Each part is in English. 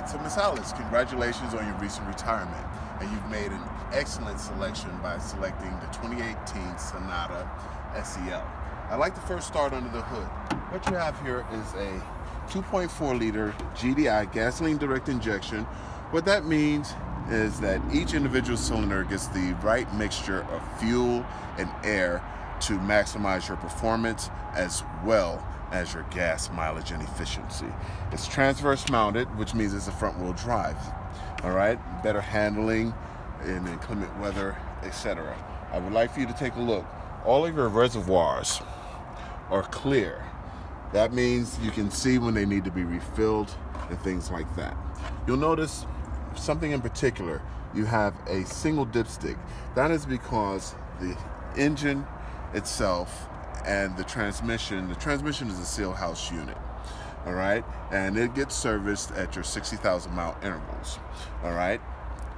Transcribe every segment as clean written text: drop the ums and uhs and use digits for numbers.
right, so Ms. Alice, congratulations on your recent retirement, and you've made an excellent selection by selecting the 2018 Sonata SEL. I'd like to first start under the hood. What you have here is a 2.4 liter GDI, gasoline direct injection. What that means is that each individual cylinder gets the right mixture of fuel and air to maximize your performance as well as your gas mileage and efficiency. It's transverse mounted, which means it's a front wheel drive. All right, better handling in inclement weather, etc. I would like for you to take a look. All of your reservoirs are clear. That means you can see when they need to be refilled and things like that. You'll notice something in particular. You have a single dipstick. That is because the engine itself and the transmission is a SEL house unit, all right, and it gets serviced at your 60,000 mile intervals. All right,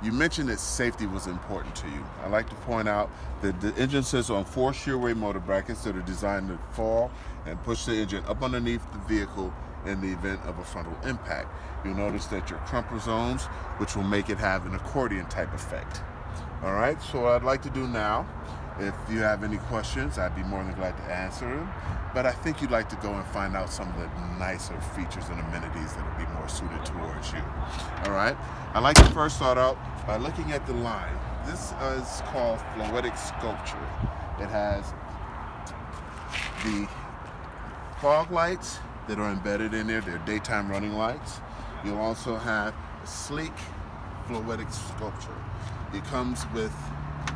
you mentioned that safety was important to you. I'd like to point out that the engine sits on 4 shearway motor brackets that are designed to fall and push the engine up underneath the vehicle in the event of a frontal impact. You'll notice that your crumple zones, which will make it have an accordion type effect. All right, so what I'd like to do now, if you have any questions, I'd be more than glad to answer them. But I think you'd like to go and find out some of the nicer features and amenities that would be more suited towards you. All right. I'd like to first start out by looking at the line. This is called fluidic sculpture. It has the fog lights that are embedded in there. They're daytime running lights. You'll also have a sleek fluidic sculpture. It comes with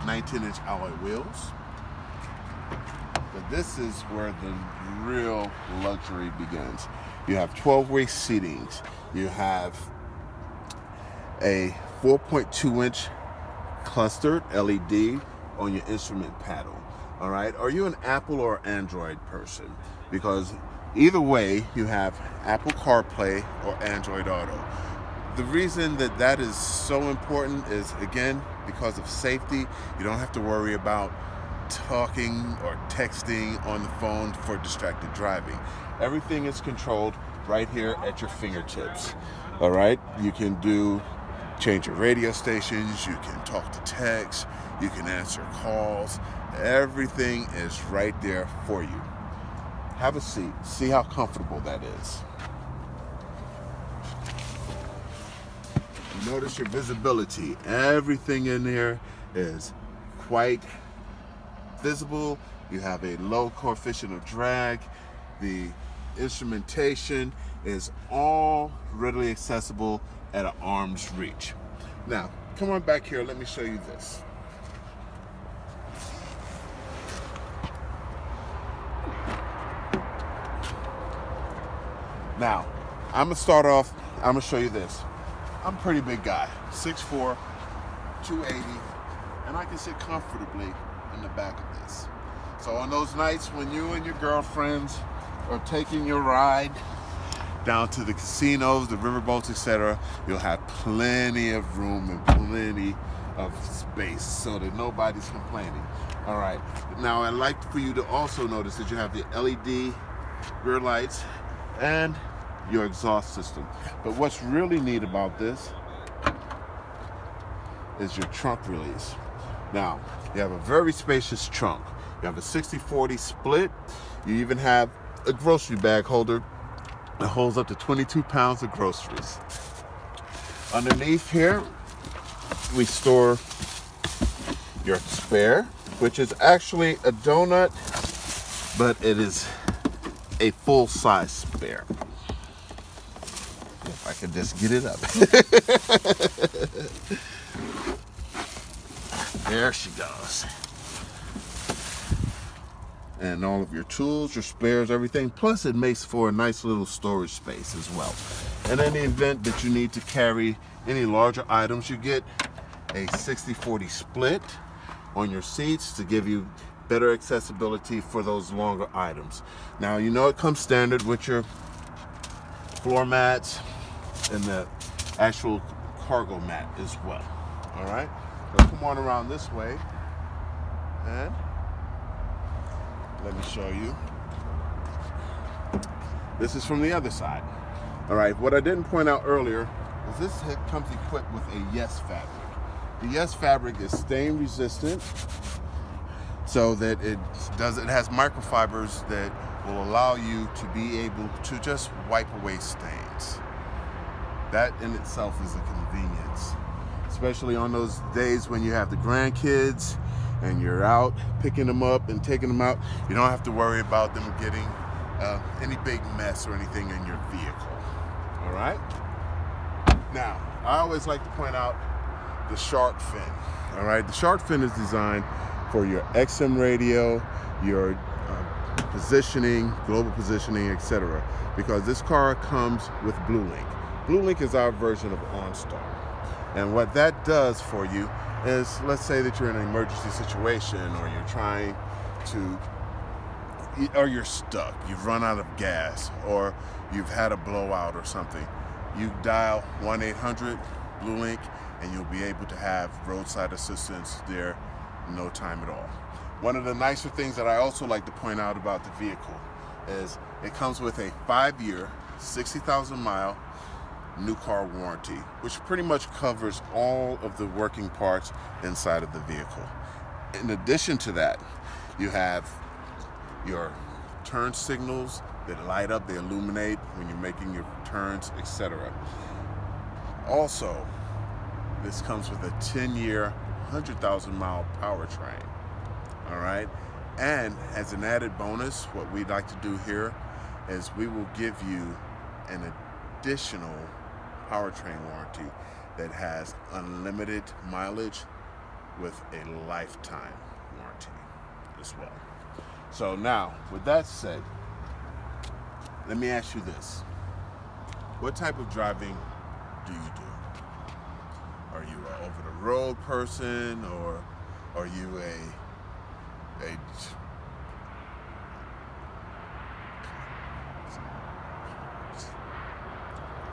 19-inch alloy wheels, but this is where the real luxury begins. You have 12-way seatings. You have a 4.2-inch clustered LED on your instrument panel. All right, are you an Apple or Android person? Because either way, you have Apple CarPlay or Android Auto. The reason that is so important is, again, because of safety. You don't have to worry about talking or texting on the phone for distracted driving. Everything is controlled right here at your fingertips. All right, you can change your radio stations, you can talk to text, you can answer calls. Everything is right there for you. Have a seat. See how comfortable that is. Notice your visibility. Everything in there is quite visible. You have a low coefficient of drag. The instrumentation is all readily accessible at an arm's reach. Now, come on back here. Let me show you this. Now, I'm going to start off. I'm going to show you this. I'm a pretty big guy, 6'4", 280, and I can sit comfortably in the back of this. So on those nights when you and your girlfriends are taking your ride down to the casinos, the riverboats, etc., you'll have plenty of room and plenty of space so that nobody's complaining. All right. Now, I'd like for you to also notice that you have the LED rear lights and your exhaust system. But what's really neat about this is your trunk release. Now, you have a very spacious trunk. You have a 60-40 split. You even have a grocery bag holder that holds up to 22 pounds of groceries. Underneath here, we store your spare, which is actually a donut, but it is a full-size spare. If I could just get it up. There she goes. And all of your tools, your spares, everything. Plus it makes for a nice little storage space as well. And in the event that you need to carry any larger items, you get a 60-40 split on your seats to give you better accessibility for those longer items. Now, you know it comes standard with your floor mats and the actual cargo mat as well. All right, so come on around this way and let me show you. This is from the other side. All right, what I didn't point out earlier is this hip comes equipped with a Yes fabric. The Yes fabric is stain resistant, so that it has microfibers that will allow you to be able to just wipe away stains. That in itself is a convenience, especially on those days when you have the grandkids and you're out picking them up and taking them out. You don't have to worry about them getting any big mess or anything in your vehicle. All right? Now, I always like to point out the shark fin. All right? The shark fin is designed for your XM radio, your positioning, global positioning, etc. Because this car comes with BlueLink. BlueLink is our version of OnStar. And what that does for you is, let's say that you're in an emergency situation, or you're trying to, or you're stuck, you've run out of gas, or you've had a blowout or something. You dial 1-800-BlueLink and you'll be able to have roadside assistance there in no time at all. One of the nicer things that I also like to point out about the vehicle is it comes with a 5-year, 60,000 mile new car warranty, which pretty much covers all of the working parts inside of the vehicle. In addition to that, you have your turn signals that light up, they illuminate when you're making your turns, etc. Also, this comes with a 10-year, 100,000 mile powertrain. All right, and as an added bonus, what we'd like to do here is we will give you an additional powertrain warranty that has unlimited mileage with a lifetime warranty as well. So now, with that said, let me ask you this. What type of driving do you do? Are you an over-the-road person, or are you a